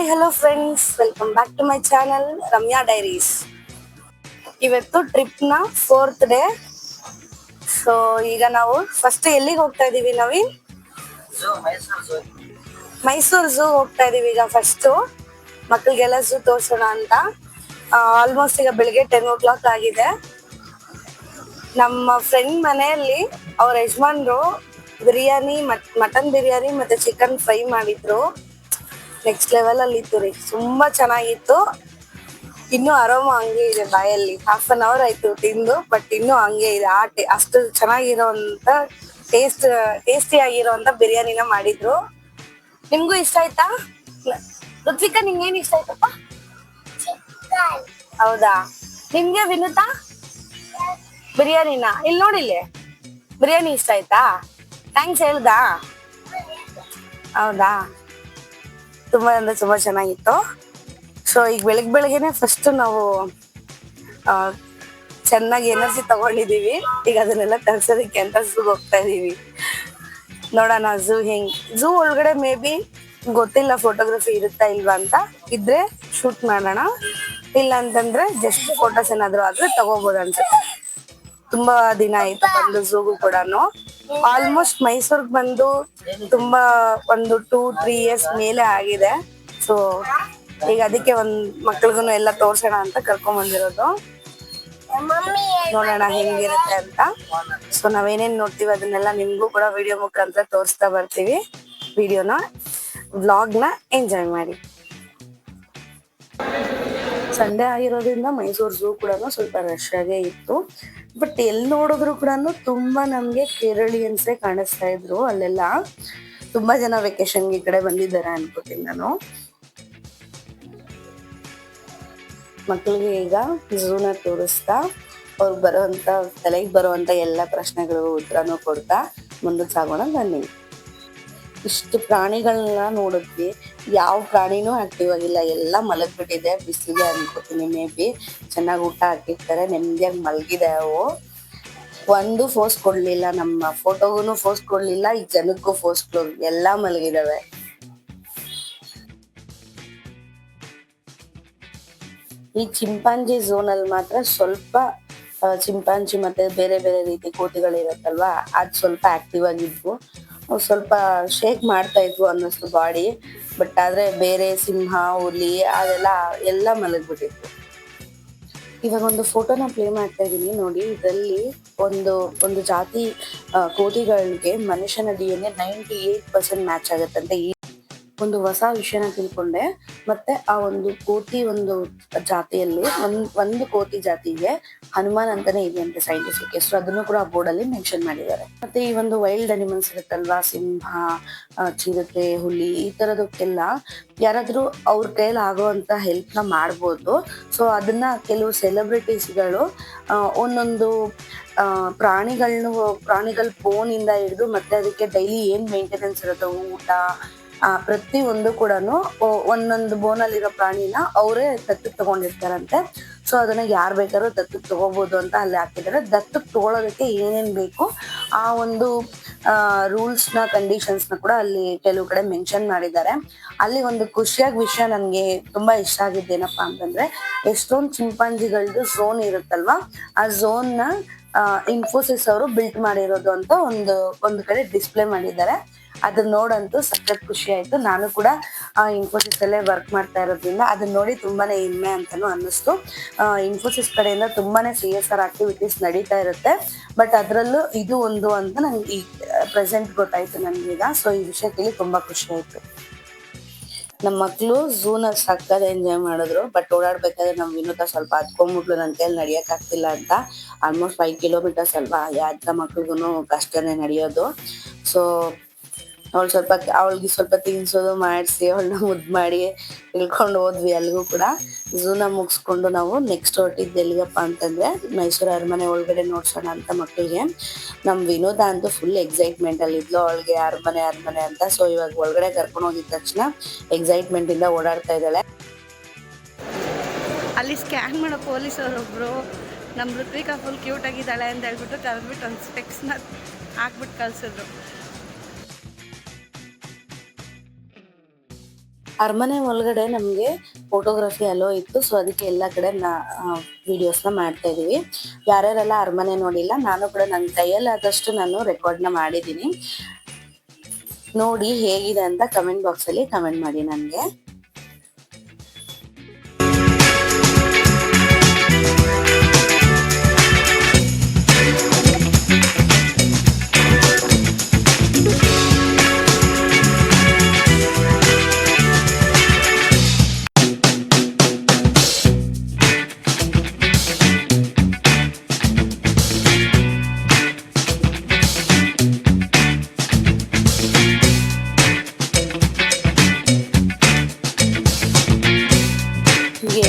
Hi hello friends, welcome back to my channel Ramya diaries. ಇವತ್ತು ಟ್ರಿಪ್ನ 4th day. So ಈಗ ನಾವು ಫಸ್ಟ್ ಎಲ್ಲಿಗೆ ಹೋಗ್ತಾ ಇದೀವಿ? ನವೀನ್, ಮೈಸೂರು ಝೂ ಹೋಗ್ತಾ ಇದೀವಿ. ಈಗ ಫಸ್ಟ್ ಮಕ್ಕಳಿಗೆಲ್ಲ ಝೂ ತೋರ್ಸೋಣ ಅಂತ. ಆಲ್ಮೋಸ್ಟ್ ಈಗ ಬೆಳಿಗ್ಗೆ 10 o'clock ಆಗಿದೆ. ನಮ್ಮ ಫ್ರೆಂಡ್ ಮನೆಯಲ್ಲಿ ಅವ್ರ ಯಜಮಾನ್ರು ಬಿರಿಯಾನಿ, ಮಟನ್ ಬಿರಿಯಾನಿ ಮತ್ತೆ ಚಿಕನ್ ಫ್ರೈ ಮಾಡಿದ್ರು. ನೆಕ್ಸ್ಟ್ ಲೆವೆಲ್ ಅಲ್ಲಿ ಇತ್ತು ರೀ, ತುಂಬಾ ಚೆನ್ನಾಗಿತ್ತು. ಇನ್ನೂ ಅರೋಮ ಹಂಗೆ ಇದೆ ಬಾಯಲ್ಲಿ. ಹಾಫ್ ಅನ್ ಅವರ್ ಆಯ್ತು ತಿಂದು, ಬಟ್ ಇನ್ನೂ ಹಂಗೆ ಇದೆ. ಅಷ್ಟು ಚೆನ್ನಾಗಿರೋಂತ ಟೇಸ್ಟಿ ಆಗಿರೋಂತ ಬಿರಿಯಾನಿನ ಮಾಡಿದ್ರು. ನಿಮ್ಗೂ ಇಷ್ಟ ಆಯ್ತಾ? ಋತ್ವಿಕಾ, ನಿಮ್ಗೆ ಏನ್ ಇಷ್ಟ ಆಯ್ತಪ್ಪ? ಹೌದಾ, ನಿಮ್ಗೆ ವಿನುತಾ? ಬಿರಿಯಾನಿನ ಇಲ್ಲಿ ನೋಡಿಲ್ಲಿ, ಬಿರಿಯಾನಿ ಇಷ್ಟ ಆಯ್ತಾ? ಥ್ಯಾಂಕ್ಸ್ ಹೇಳ್ದಾ? ಹೌದಾ, ತುಂಬಾ ಅಂದ್ರೆ ತುಂಬಾ ಚೆನ್ನಾಗಿತ್ತು. ಸೊ ಈಗ ಬೆಳಗ್ಗೆನೆ ಫಸ್ಟ್ ನಾವು ಚೆನ್ನಾಗಿ ಎನರ್ಜಿ ತಗೊಂಡಿದೀವಿ. ಈಗ ಅದನ್ನೆಲ್ಲ ಕಳ್ಸೋದಕ್ಕೆ ಅಂತ ಝೂ ಹೋಗ್ತಾ ಇದೀವಿ. ನೋಡೋಣ ಝೂ ಒಳಗಡೆ ಮೇ ಬಿ ಗೊತ್ತಿಲ್ಲ ಫೋಟೋಗ್ರಫಿ ಇರುತ್ತಾ ಇಲ್ವಾ ಅಂತ. ಇದ್ರೆ ಶೂಟ್ ಮಾಡೋಣ, ಇಲ್ಲ ಅಂತಂದ್ರೆ ಜಸ್ಟ್ ಫೋಟೋಸ್ ಏನಾದ್ರು ಆದ್ರೆ ತಗೋಬಹುದು ಅನ್ಸುತ್ತೆ. ತುಂಬಾ ದಿನ ಆಯ್ತು ಬಂದು ಝೂಗೂ ಕೂಡ. ಆಲ್ಮೋಸ್ಟ್ ಮೈಸೂರ್ಗ್ ಬಂದು ತುಂಬಾ ಒಂದು 2-3 years ಮೇಲೆ ಆಗಿದೆ. ಸೊ ಈಗ ಅದಕ್ಕೆ ಮಕ್ಳಿಗೂ ಎಲ್ಲ ತೋರ್ಸೋಣ ಅಂತ ಕರ್ಕೊಂಡ್ ಬಂದಿರೋದು. ನೋಡೋಣ ಹೆಂಗಿರುತ್ತೆ ಅಂತ. ಸೊ ನಾವೇನೇನ್ ನೋಡ್ತೀವಿ ಅದನ್ನೆಲ್ಲ ನಿಮ್ಗೂ ಕೂಡ ವಿಡಿಯೋ ಮುಖಾಂತರ ತೋರಿಸ್ತಾ ಬರ್ತೀವಿ. ವ್ಲಾಗ್ನ ಎಂಜಾಯ್ ಮಾಡಿ. ಸಂಡೇ ಆಗಿರೋದ್ರಿಂದ ಮೈಸೂರು ಝೂ ಕೂಡ ಸ್ವಲ್ಪ ರಶ್ ಆಗೇ ಇತ್ತು. ಬಟ್ ಎಲ್ಲಿ ನೋಡಿದ್ರು ಕೂಡ ತುಂಬಾ ನಮ್ಗೆ ಕೇರಳಿಯನ್ಸೇ ಕಾಣಿಸ್ತಾ ಇದ್ರು. ಅಲ್ಲೆಲ್ಲ ತುಂಬಾ ಜನ ವೆಕೇಶನ್ಗೆ ಈ ಕಡೆ ಬಂದಿದ್ದಾರೆ ಅನ್ಕೋತೀನಿ ನಾನು. ಮಕ್ಕಳಿಗೆ ಈಗ ಝೂನ ತೋರಿಸ್ತಾ ಅವ್ರಿಗೆ ತಲೆಗೆ ಬರುವಂತ ಎಲ್ಲ ಪ್ರಶ್ನೆಗಳು ಉತ್ತರನೂ ಕೊಡ್ತಾ ಮುಂದಕ್ಕೆ ಸಾಗೋಣ ಬನ್ನಿ. ಇಷ್ಟು ಪ್ರಾಣಿಗಳನ್ನ ನೋಡಿದ್ವಿ, ಯಾವ ಪ್ರಾಣಿನೂ ಆಕ್ಟಿವ್ ಆಗಿಲ್ಲ, ಎಲ್ಲ ಮಲಗ್ಬಿಟ್ಟಿದೆ ಬಿಸಿಲಿಗೆ ಅನ್ಕೋತೀನಿ. ಮೇ ಬಿ ಚೆನ್ನಾಗಿ ಊಟ ಹಾಕಿರ್ತಾರೆ, ನೆಮ್ಮದಿಯಾಗಿ ಮಲಗಿದೆ. ಅವು ಒಂದು ಫೋಸ್ ಕೊಡ್ಲಿಲ್ಲ, ನಮ್ಮ ಫೋಟೋಗೂ ಫೋಸ್ ಕೊಡ್ಲಿಲ್ಲ, ಈ ಜನಕ್ಕೂ ಫೋಸ್ ಕೊಡ್ಲಿಲ್ಲ, ಎಲ್ಲ ಮಲಗಿದಾವೆ. ಈ ಚಿಂಪಾಂಜಿ ಝೋನ್ ಅಲ್ಲಿ ಮಾತ್ರ ಸ್ವಲ್ಪ ಚಿಂಪಾಂಜಿ ಮತ್ತೆ ಬೇರೆ ಬೇರೆ ರೀತಿ ಕೋತಿಗಳಿರತ್ತಲ್ವಾ, ಅದು ಸ್ವಲ್ಪ ಆಕ್ಟಿವ್ ಆಗಿದ್ವು. ಸ್ವಲ್ಪ ಶೇಕ್ ಮಾಡ್ತಾ ಇದ್ವು ಅನ್ನಿಸ್ತು ಬಾಡಿ. ಬಟ್ ಆದ್ರೆ ಬೇರೆ ಸಿಂಹ, ಹುಲಿ ಎಲ್ಲ ಮಲಗ್ಬಿಟ್ಟಿದ್ವು. ಇವಾಗ ಒಂದು ಫೋಟೋನ ಪ್ಲೇ ಮಾಡ್ತಾ ಇದೀನಿ ನೋಡಿ. ಇದರಲ್ಲಿ ಒಂದು ಜಾತಿ ಕೋತಿಗಳಿಗೆ ಮನುಷ್ಯನ DNA 98% ಮ್ಯಾಚ್ ಆಗುತ್ತಂತೆ. ಒಂದು ಹೊಸ ವಿಷಯನ ತಿಳ್ಕೊಂಡೆ. ಮತ್ತೆ ಆ ಒಂದು ಜಾತಿಯಲ್ಲಿ ಒಂದು ಕೋತಿ ಜಾತಿಗೆ ಹನುಮಾನ್ ಅಂತಾನೆ ಇದೆ ಅಂತೆ ಸೈಂಟಿಫಿಕ್ ಹೆಸರು. ಅದನ್ನು ಕೂಡ ಆ ಬೋರ್ಡ್ ಅಲ್ಲಿ ಮೆನ್ಷನ್ ಮಾಡಿದ್ದಾರೆ. ಮತ್ತೆ ಈ ಒಂದು ವೈಲ್ಡ್ ಅನಿಮಲ್ಸ್ ಇರುತ್ತಲ್ವಾ, ಸಿಂಹ, ಚಿರತೆ, ಹುಲಿ, ಈ ತರದಕ್ಕೆಲ್ಲ ಯಾರಾದ್ರೂ ಅವ್ರ ಕೈಯಲ್ಲಿ ಆಗುವಂತ ಹೆಲ್ಪ್ ನ ಮಾಡ್ಬೋದು. ಸೊ ಅದನ್ನ ಕೆಲವು ಸೆಲೆಬ್ರಿಟೀಸ್ಗಳು ಒಂದೊಂದು ಪ್ರಾಣಿಗಳ ಬೋನ್ ಇಂದ ಹಿಡಿದು ಮತ್ತೆ ಅದಕ್ಕೆ ಡೈಲಿ ಏನ್ ಮೇಂಟೆನೆನ್ಸ್ ಇರುತ್ತೆ, ಊಟ, ಪ್ರತಿ ಒಂದು ಕೂಡ ಒಂದೊಂದು ಬೋನಲ್ಲಿರೋ ಪ್ರಾಣಿನ ಅವರೇ ದತ್ತಕ್ಕೆ ತಗೊಂಡಿರ್ತಾರಂತೆ. ಸೊ ಅದನ್ನ ಯಾರು ಬೇಕಾದ್ರೂ ದತ್ತಕ್ಕೆ ತಗೋಬಹುದು ಅಂತ ಅಲ್ಲಿ ಹಾಕಿದ್ದಾರೆ. ದತ್ತಕ್ಕೆ ತಗೊಳ್ಳೋದಕ್ಕೆ ಏನೇನ್ ಬೇಕು ಆ ಒಂದು ರೂಲ್ಸ್ ನ, ಕಂಡೀಷನ್ಸ್ ನ ಕೂಡ ಅಲ್ಲಿ ಕೆಲವು ಕಡೆ ಮೆನ್ಷನ್ ಮಾಡಿದ್ದಾರೆ. ಅಲ್ಲಿ ಒಂದು ಖುಷಿಯಾದ ವಿಷಯ ನನ್ಗೆ ತುಂಬಾ ಇಷ್ಟ ಆಗಿದ್ದೇನಪ್ಪಾ ಅಂತಂದ್ರೆ, ಎಷ್ಟೊಂದು ಚಿಂಪಾಂಜಿಗಳದ್ದು ಝೋನ್ ಇರುತ್ತಲ್ವಾ, ಆ ಝೋನ್ ನ ಇನ್ಫೋಸಿಸ್ ಅವರು ಬಿಲ್ಟ್ ಮಾಡಿರೋದು ಅಂತ ಒಂದು ಕಡೆ ಡಿಸ್ಪ್ಲೇ ಮಾಡಿದ್ದಾರೆ. ಅದನ್ನ ನೋಡಂತೂ ಸಖತ್ ಖುಷಿ ಆಯ್ತು. ನಾನು ಕೂಡ ಇನ್ಫೋಸಿಸ್ ಅಲ್ಲೇ ವರ್ಕ್ ಮಾಡ್ತಾ ಇರೋದ್ರಿಂದ ಅದನ್ನ ನೋಡಿ ತುಂಬಾನೇ ಹೆಮ್ಮೆ ಅಂತಾನು ಅನ್ನಿಸ್ತು. ಇನ್ಫೋಸಿಸ್ ಕಡೆಯಿಂದ ತುಂಬಾನೇ CSR ಆಕ್ಟಿವಿಟೀಸ್ ನಡೀತಾ ಇರುತ್ತೆ. ಬಟ್ ಅದ್ರಲ್ಲೂ ಇದು ಒಂದು ಅಂತ ನಂಗೆ ಈ ಪ್ರೆಸೆಂಟ್ ಗೊತ್ತಾಯ್ತು ನನ್ಗೀಗ. ಸೊ ಈ ವಿಷಯ ಕೇಳಿ ತುಂಬಾ ಖುಷಿ ಆಯ್ತು. ನಮ್ಮ ಮಕ್ಳು ಝೂನ ಸಕ್ಕತ್ ಎಂಜಾಯ್ ಮಾಡಿದ್ರು. ಬಟ್ ಓಡಾಡ್ಬೇಕಾದ್ರೆ ನಮ್ ವಿನೋದ ಸ್ವಲ್ಪ ಹತ್ಕೊಂಡ್ಬಿಟ್ಲು, ನನ್ನ ಕೈಯಲ್ಲಿ ನಡಿಯಕ್ ಆಗ್ತಿಲ್ಲ ಅಂತ. ಆಲ್ಮೋಸ್ಟ್ 5 kilometers ಅಲ್ವಾ, ಯಾರ ಮಕ್ಳಿಗೂ ಕಷ್ಟನೇ ನಡೆಯೋದು. ಸೊ ಅವಳಿಗೆ ಸ್ವಲ್ಪ ತಿನ್ಸೋದು ಮಾಡಿಸಿ ಅವಳನ್ನ ಮುದ್ದು ಮಾಡಿ ಇಳ್ಕೊಂಡು ಹೋದ್ವಿ. ಅಲ್ಲಿಗೂ ಕೂಡ ಝೂನ ಮುಗಿಸ್ಕೊಂಡು ನಾವು ನೆಕ್ಸ್ಟ್ ಹೊರಟಿದ್ದು ಎಲ್ಲಿಗಪ್ಪ ಅಂತಂದ್ರೆ ಮೈಸೂರು ಅರಮನೆ ಒಳಗಡೆ ನೋಡ್ಸೋಣ ಅಂತ ಮಕ್ಕಳಿಗೆ. ನಮ್ ವಿನೋದ ಅಂತೂ ಫುಲ್ ಎಕ್ಸೈಟ್ಮೆಂಟ್ ಅಲ್ಲಿ ಇದ್ಲು, ಅವಳಿಗೆ ಅರಮನೆ ಅಂತ. ಸೊ ಇವಾಗ ಒಳಗಡೆ ಕರ್ಕೊಂಡು ಹೋಗಿದ ತಕ್ಷಣ ಎಕ್ಸೈಟ್ಮೆಂಟ್ ಇಂದ ಓಡಾಡ್ತಾ ಇದ್ದಾಳೆ. ಅಲ್ಲಿ ಸ್ಕ್ಯಾನ್ ಮಾಡೋ ಪೊಲೀಸರೊಬ್ರು ನಮ್ಮ ಋತ್ವಿಕಾ ಫುಲ್ ಕ್ಯೂಟ್ ಆಗಿದ್ದಾಳೆ ಅಂತ ಹೇಳ್ಬಿಟ್ಟು ಕರೆದ್ಬಿಟ್ಟು ಒಂದು ಸ್ಪೆಕ್ಸ್ನ ಹಾಕ್ಬಿಟ್ಟು ಕಳ್ಸಿದ್ರು. ಅರಮನೆ ಒಳಗಡೆ ನಮ್ಗೆ ಫೋಟೋಗ್ರಫಿ ಅಲೋ ಇತ್ತು, ಸೊ ಅದಕ್ಕೆ ಎಲ್ಲಾ ಕಡೆ ವಿಡಿಯೋಸ್ನ ಮಾಡ್ತಾ ಇದೀವಿ. ಯಾರ್ಯಾರೆಲ್ಲ ಅರಮನೆ ನೋಡಿಲ್ಲ, ನಾನು ಕೂಡ ನನ್ನ ಕೈಯಲ್ಲಾದಷ್ಟು ನಾನು ರೆಕಾರ್ಡ್ನ ಮಾಡಿದ್ದೀನಿ. ನೋಡಿ ಹೇಗಿದೆ ಅಂತ ಕಮೆಂಟ್ ಬಾಕ್ಸ್ ಅಲ್ಲಿ ಕಮೆಂಟ್ ಮಾಡಿ ನನಗೆ.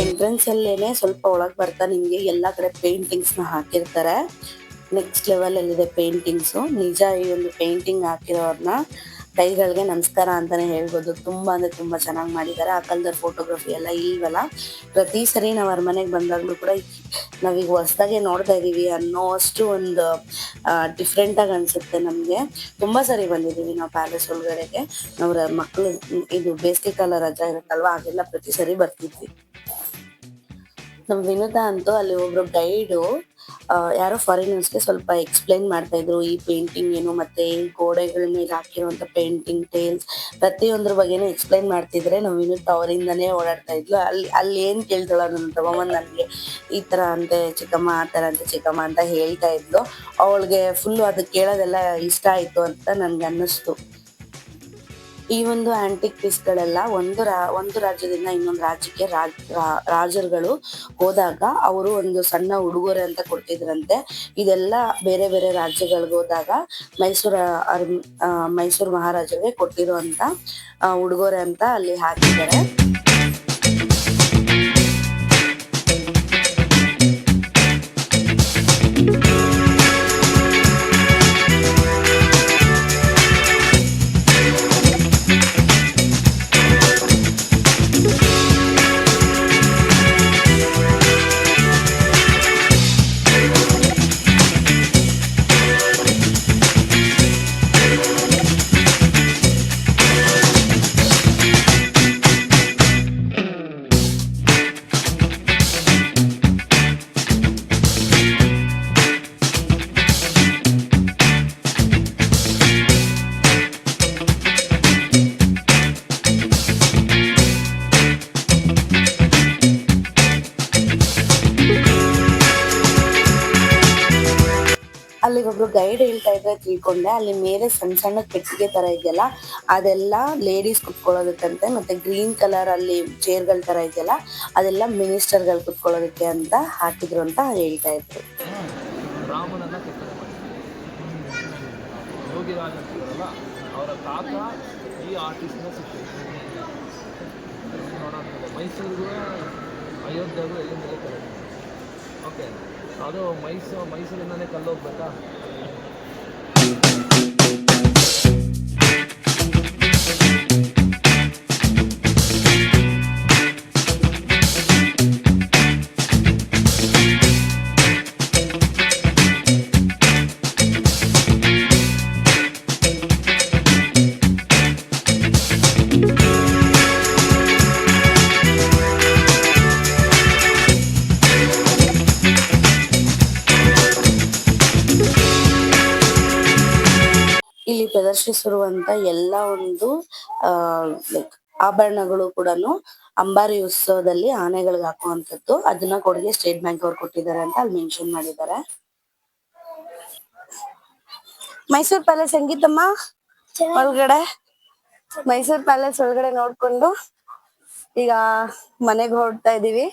ಎಂಟ್ರೆನ್ಸ್ ಅಲ್ಲೇನೆ ಸ್ವಲ್ಪ ಒಳಗ್ ಬರ್ತಾ ನಿಮ್ಗೆ ಎಲ್ಲಾ ಕಡೆ ಪೇಂಟಿಂಗ್ಸ್ ನ ಹಾಕಿರ್ತಾರೆ. ನೆಕ್ಸ್ಟ್ ಲೆವೆಲ್ ಅಲ್ಲಿದೆ ಪೇಂಟಿಂಗ್ಸ್. ನಿಜ ಈ ಒಂದು ಪೇಂಟಿಂಗ್ ಹಾಕಿರೋರ್ನ ಕೈಗಳಿಗೆ ನಮಸ್ಕಾರ ಅಂತಾನೆ ಹೇಳ್ಬೋದು. ತುಂಬಾ ಅಂದ್ರೆ ತುಂಬಾ ಚೆನ್ನಾಗಿ ಮಾಡಿದ್ದಾರೆ. ಆ ಕಾಲದ ಫೋಟೋಗ್ರಫಿ ಎಲ್ಲ ಇಲ್ವಲ್ಲ, ಪ್ರತಿ ಸರಿ ನಾವ್ ಅರಮನೆಗೆ ಬಂದಾಗ್ಲೂ ಕೂಡ ನಾವೀಗ ಹೊಸದಾಗೆ ನೋಡ್ತಾ ಇದೀವಿ ಅನ್ನೋ ಅಷ್ಟು ಒಂದು ಡಿಫ್ರೆಂಟ್ ಆಗಿ ಅನ್ಸುತ್ತೆ ನಮ್ಗೆ. ತುಂಬಾ ಸರಿ ಬಂದಿದೀವಿ ನಾವು ಪ್ಯಾಲೇಸ್ ಒಳಗಡೆಗೆ. ನಾವ್ ಮಕ್ಳು ಇದು ಬೇಸಿಗೆ ಕಾಲ ರಜಾ ಇರುತ್ತಲ್ವಾ, ಹಾಗೆಲ್ಲ ಪ್ರತಿ ಸರಿ ಬರ್ತಿದ್ವಿ. ನಮ್ ವಿನುತಾ ಅಂತೂ ಅಲ್ಲಿ ಒಬ್ರು ಗೈಡು ಯಾರೋ ಫಾರಿನರ್ಸ್ಗೆ ಸ್ವಲ್ಪ ಎಕ್ಸ್ಪ್ಲೈನ್ ಮಾಡ್ತಾ ಇದ್ರು ಈ ಪೇಂಟಿಂಗ್ ಏನು, ಮತ್ತೆ ಈ ಗೋಡೆಗಳ ಮೇಲೆ ಹಾಕಿರುವಂತ ಪೇಂಟಿಂಗ್ ಟೇಲ್ಸ್ ಪ್ರತಿಯೊಂದ್ರ ಬಗ್ಗೆನೂ ಎಕ್ಸ್ಪ್ಲೈನ್ ಮಾಡ್ತಿದ್ರೆ ನಮ್ ವಿನುತಾ ಅವರಿಂದಾನೇ ಓಡಾಡ್ತಾ ಇದ್ಲು. ಅಲ್ಲಿ ಏನ್ ಕೇಳ್ತಾಳ ನನ್ನ ತಗೊಂಬಂದ್ ನನ್ಗೆ ಈ ತರ ಅಂತೆ ಚಿಕ್ಕಮ್ಮ, ಆ ತರ ಅಂತೆ ಚಿಕ್ಕಮ್ಮ ಅಂತ ಹೇಳ್ತಾ ಇದ್ಲು. ಅವಳಿಗೆ ಫುಲ್ ಅದು ಕೇಳೋದೆಲ್ಲ ಇಷ್ಟ ಆಯ್ತು ಅಂತ ನನ್ಗೆ ಅನ್ನಿಸ್ತು. ಈ ಒಂದು ಆಂಟಿಕ್ ಪೀಸ್ಗಳೆಲ್ಲ ಒಂದು ರಾಜ್ಯದಿಂದ ಇನ್ನೊಂದು ರಾಜ್ಯಕ್ಕೆ ರಾಜರುಗಳು ಹೋದಾಗ ಅವರು ಒಂದು ಸಣ್ಣ ಉಡುಗೊರೆ ಅಂತ ಕೊಡ್ತಿದ್ರಂತೆ. ಇದೆಲ್ಲ ಬೇರೆ ಬೇರೆ ರಾಜ್ಯಗಳಿಗೆ ಹೋದಾಗ ಮೈಸೂರು ಮಹಾರಾಜರಿಗೆ ಕೊಟ್ಟಿರುವಂತ ಉಡುಗೊರೆ ಅಂತ ಅಲ್ಲಿ ಹಾಕಿದ್ದಾರೆ. ಅಲ್ಲಿಗೊಬ್ರು ಗೈಡ್ ಹೇಳ್ತಾ ಇದ್ರೆ ತಿಳ್ಕೊಂಡೆ, ಅಲ್ಲಿ ಮೇಲೆ ಸಣ್ಣ ಸಣ್ಣ ಪೆಟ್ಟಿಗೆ ತರ ಇದೆಯಲ್ಲ ಅದೆಲ್ಲ ಲೇಡೀಸ್ ಕುತ್ಕೊಳ್ಳೋದಕ್ಕಂತೆ, ಮತ್ತೆ ಗ್ರೀನ್ ಕಲರ್ ಅಲ್ಲಿ ಚೇರ್ಗಳ ತರ ಇದೆಯಲ್ಲ ಅದೆಲ್ಲ ಮಿನಿಸ್ಟರ್ಗಳು ಕುತ್ಕೊಳ್ಳೋದಕ್ಕೆ ಅಂತ ಹಾಕಿದ್ರು ಅಂತ ಹೇಳ್ತಾ ಇದ್ರು. ಮೈಸೂರಿಗೂ ಅಯೋಧ್ಯೆಗೂ ಎಲ್ಲಿಂದಲೇ ಕರೆಕ್ಟ್. ಓಕೆ, ಅದು ಮೈಸೂರಿಂದನೇ ಕಲ್ಲೋಗ್ಬೇಕಾ? ಇಲ್ಲಿ ಪ್ರದರ್ಶಿಸಿರುವಂತ ಎಲ್ಲ ಒಂದು ಲೈಕ್ ಆಭರಣಗಳು ಕೂಡ ಅಂಬಾರಿ ಉತ್ಸವದಲ್ಲಿ ಆನೆಗಳಿಗೆ ಹಾಕುವಂತದ್ದು. ಅದನ್ನ ಕೊಡುಗೆ ಸ್ಟೇಟ್ ಬ್ಯಾಂಕ್ ಅವ್ರು ಕೊಟ್ಟಿದ್ದಾರೆ ಅಂತ ಅಲ್ಲಿ ಮೆನ್ಷನ್ ಮಾಡಿದ್ದಾರೆ. ಮೈಸೂರ್ ಪ್ಯಾಲೇಸ್ ಹೆಂಗಿತ್ತಮ್ಮ ಒಳಗಡೆ? ಮೈಸೂರ್ ಪ್ಯಾಲೇಸ್ ಒಳಗಡೆ ನೋಡ್ಕೊಂಡು ಈಗ ಮನೆಗೆ ಹೊರಡ್ತಾ ಇದೀವಿ.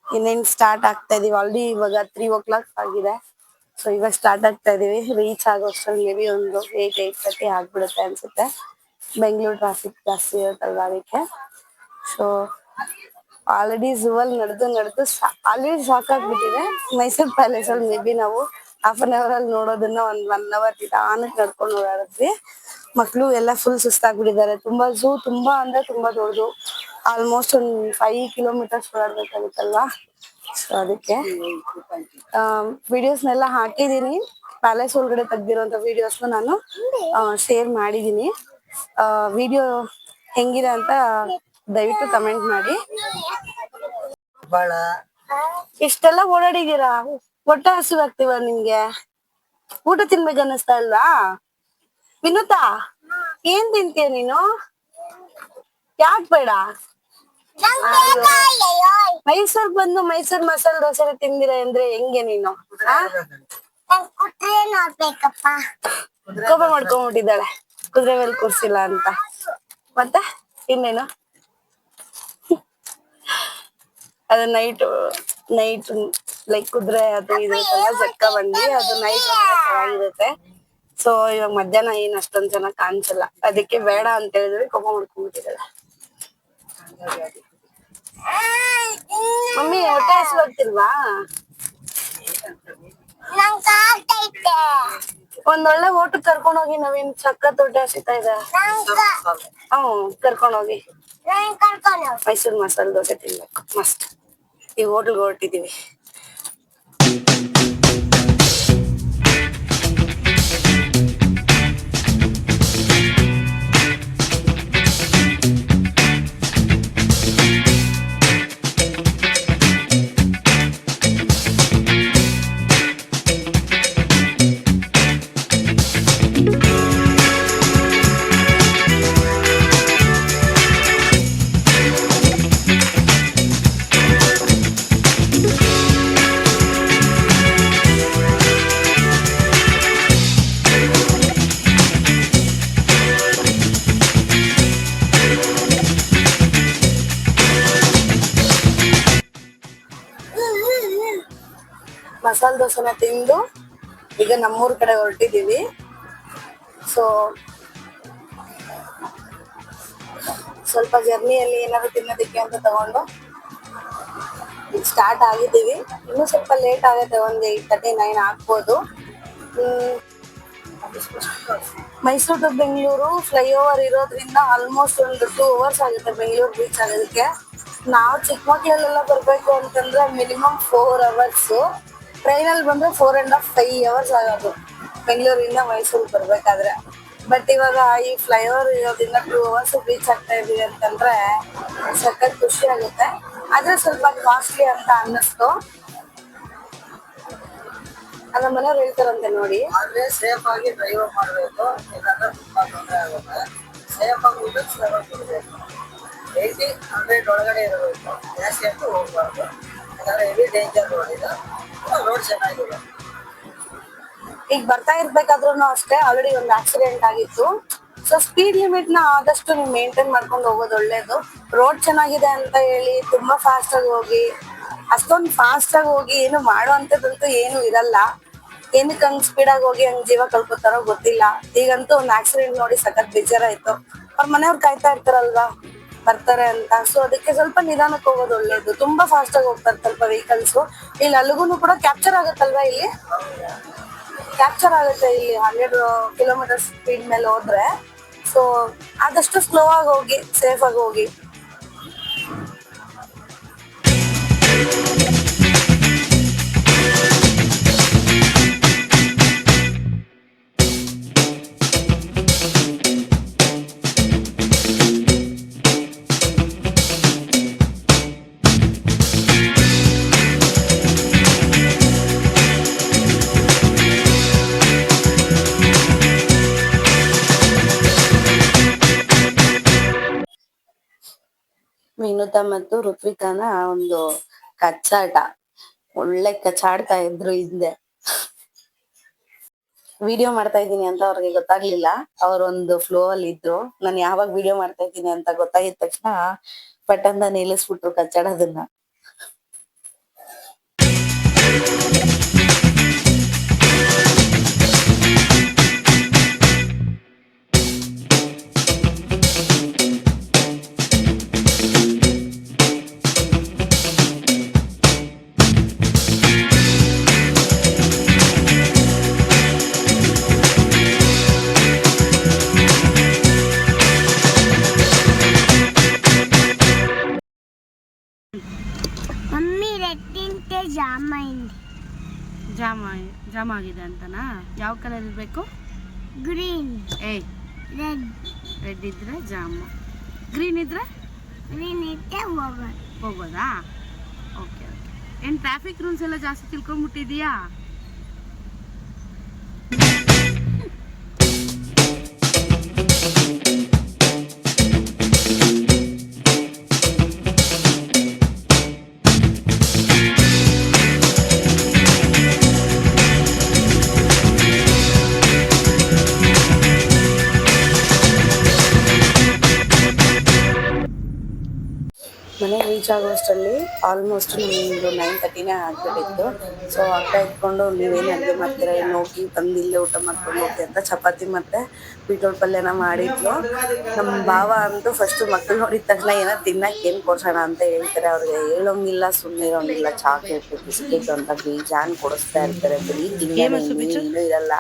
ಇನ್ನೇನ್ ಸ್ಟಾರ್ಟ್ ಆಗ್ತಾ ಇದೀವಿ. ಆಲ್ರೆಡಿ ಇವಾಗ 3 o'clock ಆಗಿದೆ. ಸೊ ಇವಾಗ ಸ್ಟಾರ್ಟ್ ಆಗ್ತಾ ಇದೀವಿ. ರೀಚ್ ಆಗೋ ಅಷ್ಟರಲ್ಲಿ ಮೇ ಬಿ ಒಂದು 8-8:30 ಆಗ್ಬಿಡುತ್ತೆ ಅನ್ಸುತ್ತೆ. ಬೆಂಗಳೂರು ಟ್ರಾಫಿಕ್ ಜಾಸ್ತಿ ಇರುತ್ತಲ್ವಾ ಅದಕ್ಕೆ. ಸೊ ಆಲ್ರೆಡಿ ಝೂ ಅಲ್ಲಿ ನಡೆದು ಆಲ್ರೆಡಿ ಸಾಕಾಗ್ಬಿಟ್ಟಿದೆ. ಮೈಸೂರ್ ಪ್ಯಾಲೇಸ್ ಅಲ್ಲಿ ಮೇ ಬಿ ನಾವು ½ an hour ಅಲ್ಲಿ ನೋಡೋದನ್ನ 1 hour ನಿಧಾನಕ್ಕೆ ನಡ್ಕೊಂಡು ಓಡಾಡಿದ್ವಿ. ಮಕ್ಳು ಎಲ್ಲ ಫುಲ್ ಸುಸ್ತಾಗ್ಬಿಟ್ಟಿದ್ದಾರೆ. ಝೂ ತುಂಬಾ ಅಂದ್ರೆ ತುಂಬಾ ದೊಡ್ಡದು. ಆಲ್ಮೋಸ್ಟ್ ಒಂದು 5 kilometers ಓಡಾಡ್ಬೇಕಾಗುತ್ತಲ್ವಾ. ಸೊ ಅದಕ್ಕೆ ವಿಡಿಯೋಸ್ನೆಲ್ಲ ಹಾಕಿದೀನಿ. ಪ್ಯಾಲೇಸ್ ಒಳಗಡೆ ತೆಗ್ದಿರೋಂಥ ವಿಡಿಯೋಸ್ನ ನಾನು ಶೇರ್ ಮಾಡಿದೀನಿ. ವಿಡಿಯೋ ಹೆಂಗಿದೆ ಅಂತ ದಯವಿಟ್ಟು ಕಮೆಂಟ್ ಮಾಡಿ. ಇಷ್ಟೆಲ್ಲ ಓಡಾಡಿದೀರಾ, ಹೊಟ್ಟೆ ಹಸಿವಾಗ್ತಿವ ನಿಮ್ಗೆ? ಊಟ ತಿನ್ಬೇಕು ಅನ್ನಿಸ್ತಾ ಇಲ್ವಾ? ವಿನುತಾ, ಏನ್ ತಿಂತೀಯ ನೀನು? ಯಾಕ್ ಬೇಡ? ಮೈಸೂರ್ ಬಂದು ಮೈಸೂರ್ ಮಸಾಲೆ ದೋಸೆ ತಿಂದಿರ ಅಂದ್ರೆ ಹೆಂಗೆ ನೀನು? ಕೋಪ ಮಾಡ್ಕೊಂಡ್ಬಿಟ್ಟಿದ್ದಾಳೆ ಕುದುರೆ ಮೇಲೆ ಕೂರ್ಸಿಲ್ಲ ಅಂತ. ಮತ್ತೆ ಇನ್ನೇನು? ಅದು ನೈಟ್ ಲೈಕ್ ಕುದುರೆ ಅದು ಇದೆಲ್ಲ ಜಟ್ಕ ಬಂಡಿ ಅದು ನೈಟ್ ಚೆನ್ನಾಗಿರುತ್ತೆ. ಸೊ ಇವಾಗ ಮಧ್ಯಾಹ್ನ ಏನ್ ಅಷ್ಟೊಂದ್ ಚೆನ್ನಾಗ್ ಕಾಣಿಸಲ್ಲ, ಅದಕ್ಕೆ ಬೇಡ ಅಂತ ಹೇಳಿದ್ರೆ ಕೋಪ ಮಾಡ್ಕೊಂಡ್ಬಿಟ್ಟಿದ್ದಾಳೆ. ಮಮ್ಮಿ ಹೊಟ್ಟೆ ಹಸಿವಾಗ್ತಿಲ್ವಾ? ಒಂದೊಳ್ಳೆ ಹೋಟೆಲ್ ಕರ್ಕೊಂಡ್ ಹೋಗಿ, ನವೀನ್ ಸಖತ್ ಹೊಟ್ಟೆ ಹಸಿತಾ ಇದೆ. ಕರ್ಕೊಂಡ್ ಹೋಗಿ ಮೈಸೂರ್ ಮಸಾಲೆ ದೋಸೆ ತಿನ್ಬೇಕು ಮಸ್ತ್. ಈ ಹೋಟೆಲ್ಗೆ ಹೊರಟಿದೀವಿ. ಮಸಾಲೆ ದೋಸೆನ ತಿಂದು ಈಗ ನಮ್ಮೂರ್ ಕಡೆ ಹೊರಟಿದೀವಿ. ಸೊ ಸ್ವಲ್ಪ ಜರ್ನಿಯಲ್ಲಿ ಏನಾದ್ರು ತಿನ್ನೋದಕ್ಕೆ ಅಂತ ತಗೊಂಡು ಸ್ಟಾರ್ಟ್ ಆಗಿದ್ದೀವಿ. ಇನ್ನೂ ಸ್ವಲ್ಪ ಲೇಟ್ ಆಗುತ್ತೆ, ಒಂದು 8:39 ಆಗ್ಬೋದು. ಮೈಸೂರು ಟು ಬೆಂಗಳೂರು ಫ್ಲೈಓವರ್ ಇರೋದ್ರಿಂದ ಆಲ್ಮೋಸ್ಟ್ ಒಂದು 2 hours ಆಗುತ್ತೆ ಬೆಂಗಳೂರು ರೀಚ್ ಆಗೋದಕ್ಕೆ. ನಾವು ಚಿಕ್ಕ ಮಕ್ಳಲ್ಲೆಲ್ಲ ಬರ್ಬೇಕು ಅಂತಂದ್ರೆ ಮಿನಿಮಮ್ 4 hours, ಟ್ರೈನಲ್ಲಿ ಬಂದ್ರೆ 4.5 5 hours ಆಗೋದು ಬೆಂಗಳೂರಿಂದ ಮೈಸೂರಿಗೆ ಬರ್ಬೇಕಾದ್ರೆ. ಬಟ್ ಇವಾಗ ಈ ಫ್ಲೈಓವರ್ ಇರೋದ್ರಿಂದ 2 hours ರೀಚ್ ಆಗ್ತಾ ಇದೀವಿ ಅಂತಂದ್ರೆ ಸಖತ್ ಖುಷಿ ಆಗುತ್ತೆ. ಆದ್ರೆ ಸ್ವಲ್ಪ ಕಾಸ್ಟ್ಲಿ ಅಂತ ಅನ್ನಿಸ್ತು. ನಮ್ಮ ಮನೆಯವ್ರು ಹೇಳ್ತಾರಂತೆ ನೋಡಿ, ಆದ್ರೆ ಸೇಫ್ ಆಗಿ ಡ್ರೈವ್ ಮಾಡಬೇಕು, ಇಲ್ಲಾಂದ್ರೆ ತುಂಬಾ ತೊಂದರೆ ಆಗುತ್ತೆ. ಸೇಫ್ ಆಗಿ ಹೋಗ್ಬೇಕು, 80-100 ಒಳಗಡೆ ಇರಬೇಕು, ಜಾಸ್ತಿ ಅಂತೂ ಹೋಗ್ಬಾರ್ದು. ಯಾಕಂದ್ರೆ ಹೆವಿ ಡೇಂಜರ್ ರೋಡ್ ಇದು, ರೋಡ್ ಚೆನ್ನಾಗಿದೆ. ಈಗ ಬರ್ತಾ ಇರ್ಬೇಕಾದ್ರೂ ಅಷ್ಟೇ ಆಲ್ರೆಡಿ ಒಂದು ಆಕ್ಸಿಡೆಂಟ್ ಆಗಿತ್ತು. ಸೊ ಸ್ಪೀಡ್ ಲಿಮಿಟ್ ನ ಆದಷ್ಟು ನೀವು ಮೇಂಟೈನ್ ಮಾಡ್ಕೊಂಡು ಹೋಗೋದು ಒಳ್ಳೇದು. ರೋಡ್ ಚೆನ್ನಾಗಿದೆ ಅಂತ ಹೇಳಿ ತುಂಬಾ ಫಾಸ್ಟ್ ಆಗಿ ಹೋಗಿ, ಅಷ್ಟೊಂದು ಫಾಸ್ಟ್ ಆಗಿ ಹೋಗಿ ಏನು ಮಾಡುವಂತದಂತೂ ಏನು ಇರಲ್ಲ. ಏನಕ್ಕೆ ಹಂಗ್ ಸ್ಪೀಡ್ ಆಗಿ ಹೋಗಿ ಹಂಗ್ ಜೀವ ಕಳ್ಕೊತಾರೋ ಗೊತ್ತಿಲ್ಲ. ಈಗಂತೂ ಒಂದು ಆಕ್ಸಿಡೆಂಟ್ ನೋಡಿ ಸಖತ್ ಬೇಜಾರಾಯ್ತು. ಅವ್ರ ಮನೆಯವ್ರು ಕಾಯ್ತಾ ಇರ್ತಾರಲ್ವಾ ಬರ್ತಾರೆ ಅಂತ. ಸೊ ಅದಕ್ಕೆ ಸ್ವಲ್ಪ ನಿಧಾನಕ್ಕೆ ಹೋಗೋದು ಒಳ್ಳೇದು. ತುಂಬಾ ಫಾಸ್ಟ್ ಆಗಿ ಹೋಗ್ತಾರೆ ಸ್ವಲ್ಪ ವೆಹಿಕಲ್ಸ್. ಇಲ್ಲಿ ಅಲ್ಲಿಗೂ ಕೂಡ ಕ್ಯಾಪ್ಚರ್ ಆಗುತ್ತಲ್ವಾ, ಇಲ್ಲಿ ಕ್ಯಾಪ್ಚರ್ ಆಗುತ್ತೆ ಇಲ್ಲಿ 100 ಕಿಲೋಮೀಟರ್ ಸ್ಪೀಡ್ ಮೇಲೆ ಹೋದ್ರೆ. ಸೊ ಆದಷ್ಟು ಸ್ಲೋ ಆಗಿ ಹೋಗಿ, ಸೇಫ್ ಆಗಿ ಹೋಗಿ. ವಿನುತಾ ಮತ್ತು ಋತ್ವಿಕಾನ ಒಂದು ಕಚ್ಚಾಟ, ಒಳ್ಳೆ ಕಚ್ಚಾಡ್ತಾ ಇದ್ರು ಹಿಂದೆ. ವಿಡಿಯೋ ಮಾಡ್ತಾ ಇದ್ದೀನಿ ಅಂತ ಅವ್ರಿಗೆ ಗೊತ್ತಾಗ್ಲಿಲ್ಲ, ಅವ್ರೊಂದು ಫ್ಲೋ ಅಲ್ಲಿ ಇದ್ರು. ನಾನು ಯಾವಾಗ ವಿಡಿಯೋ ಮಾಡ್ತಾ ಇದ್ದೀನಿ ಅಂತ ಗೊತ್ತಾಗಿದ ತಕ್ಷಣ ಪಟ್ಟಂದ ನಿಲ್ಲಿಸ್ಬಿಟ್ರು ಕಚ್ಚಾಡೋದನ್ನ. ಜಾಮ್ ಆಗಿದೆ ಅಂತನಾ? ಯಾವ ಕಲರ್ ಇರಬೇಕು? ಗ್ರೀನ್. ರೆಡ್ ರೆಡ್ ಇದ್ರೆ ಜಾಮ್, ಗ್ರೀನ್ ಇದ್ರೆ ಹೋಗೋದಾ? Okay okay. ಏನ್ ಟ್ರಾಫಿಕ್ ರೂಲ್ಸ್ ಎಲ್ಲ ಜಾಸ್ತಿ ತಿಳ್ಕೊಂಡ್ಬಿಟ್ಟಿದೀಯಾ? ಮನೆಗೆ ರೀಚ್ ಆಗುವಷ್ಟರಲ್ಲಿ ಆಲ್ಮೋಸ್ಟ್ ನಮ್ದು 9:30ನೇ ಆಗ್ಬಿಟ್ಟಿತ್ತು. ಸೊ ಅಕ್ಕ ಇಟ್ಕೊಂಡು ನೀವೇನು ಅಡುಗೆ ಮಾಡ್ತೀರಾ, ಇನ್ನು ಹೋಗಿ ಬಂದು ಇಲ್ಲೇ ಊಟ ಮಾಡ್ಕೊಂಡು ಹೋಗಿ ಅಂತ ಚಪಾತಿ ಮತ್ತೆ ಬೀಟ್ರೋಟ್ ಪಲ್ಯನ ಮಾಡಿದ್ಲು. ನಮ್ಮ ಭಾವ ಅಂತೂ ಫಸ್ಟ್ ಮಕ್ಕಳು ನೋಡಿದ ತಕ್ಷಣ ಏನೋ ತಿನ್ನಕ್ಕೆ ಏನು ಕೊಡ್ಸೋಣ ಅಂತ ಹೇಳ್ತಾರೆ. ಅವ್ರಿಗೆ ಹೇಳೋಂಗಿಲ್ಲ, ಸುಮ್ಮನೆ ಇರೋಂಗಿಲ್ಲ. ಚಾಕ್ಲೇಟ್ ಬಿಸ್ಕೆಟ್ ಅಂತ ಬೇಜಾನ್ ಕೊಡಿಸ್ತಾ ಇರ್ತಾರೆ. ಬರೀ ತಿನ್ನೋದೇ, ಇನ್ನೂ ಇರಲ್ಲ.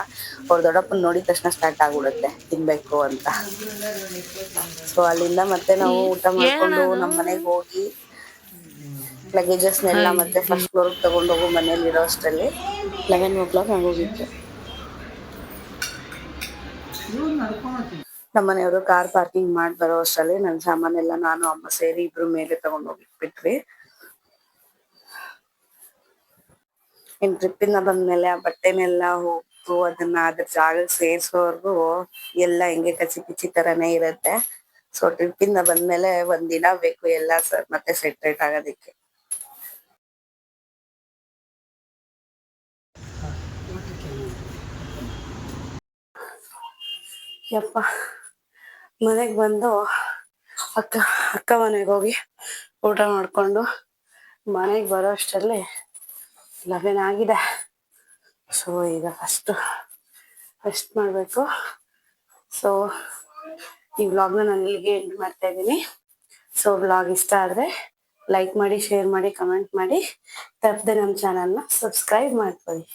ಅವ್ರ ದೊಡ್ಡಪ್ಪನ ನೋಡಿದ ತಕ್ಷಣ ಸ್ಟಾರ್ಟ್ ಆಗ್ಬಿಡುತ್ತೆ ತಿನ್ಬೇಕು ಅಂತ. ಸೊ ಅಲ್ಲಿಂದ ಮತ್ತೆ ನಾವು ಊಟ ಮಾಡ್ಕೊಂಡು ನಮ್ಮ ಮನೆಗೆ ಹೋಗಿ ಲಗೇಜಸ್ನೆಲ್ಲ ಮತ್ತೆ ಫಸ್ಟ್ ಫ್ಲೋರ್ಗೆ ತಗೊಂಡೋಗು ಮನೇಲಿ ಇರೋ ಅಷ್ಟರಲ್ಲಿ 11 ಆಗೋಗಿತ್ತು. ನಮ್ಮನೆಯವರು ಕಾರ್ ಪಾರ್ಕಿಂಗ್ ಮಾಡಿ ಬರೋ ಅಷ್ಟರಲ್ಲಿ ನನ್ನ ಸಾಮಾನೆಲ್ಲ ನಾನು ಅಮ್ಮ ಸೇರಿ ಇಬ್ರು ಮೇಲೆ ತಗೊಂಡೋಗಿಟ್ಬಿಟ್ವಿ. ಇನ್ ಟ್ರಿಪ್ಪಿಂದ ಬಂದ್ಮೇಲೆ ಆ ಬಟ್ಟೆನೆಲ್ಲ ಹೋಗ್ತು ಅದನ್ನ ಅದ್ರ ಜಾಗ ಸೇರ್ಸೋವರ್ಗು ಎಲ್ಲ ಹೆಂಗೆ ಕಚ್ಚಿ ಪಿಚ್ಚಿ ತರಾನೇ ಇರುತ್ತೆ. ಸೊ ಟ್ರಿಪ್ಪಿಂದ ಬಂದ್ಮೇಲೆ ಒಂದಿನ ಬೇಕು ಎಲ್ಲ ಮತ್ತೆ ಸೆಟ್ರೇಟ್ ಆಗೋದಿಕ್ಕೆ. ಯಪ್ಪ, ಮನೆಗೆ ಬಂದು ಅಕ್ಕ ಮನೆಗೆ ಹೋಗಿ ಊಟ ಮಾಡ್ಕೊಂಡು ಮನೆಗೆ ಬರೋ ಅಷ್ಟರಲ್ಲಿ 11 ಆಗಿದೆ. ಸೊ ಈಗ ಫಸ್ಟ್ ಮಾಡಬೇಕು. ಸೊ ಈ ವ್ಲಾಗ್ನ ನಾನು ಇಲ್ಲಿಗೆ ಎಂಡ್ ಮಾಡ್ತಾ ಇದ್ದೀನಿ. ಸೊ ವ್ಲಾಗ್ ಇಷ್ಟ ಆದರೆ ಲೈಕ್ ಮಾಡಿ, ಶೇರ್ ಮಾಡಿ, ಕಮೆಂಟ್ ಮಾಡಿ, ತಪ್ಪದೆ ನಮ್ಮ ಚಾನಲ್ನ ಸಬ್ಸ್ಕ್ರೈಬ್ ಮಾಡ್ಕೊಳ್ಳಿ.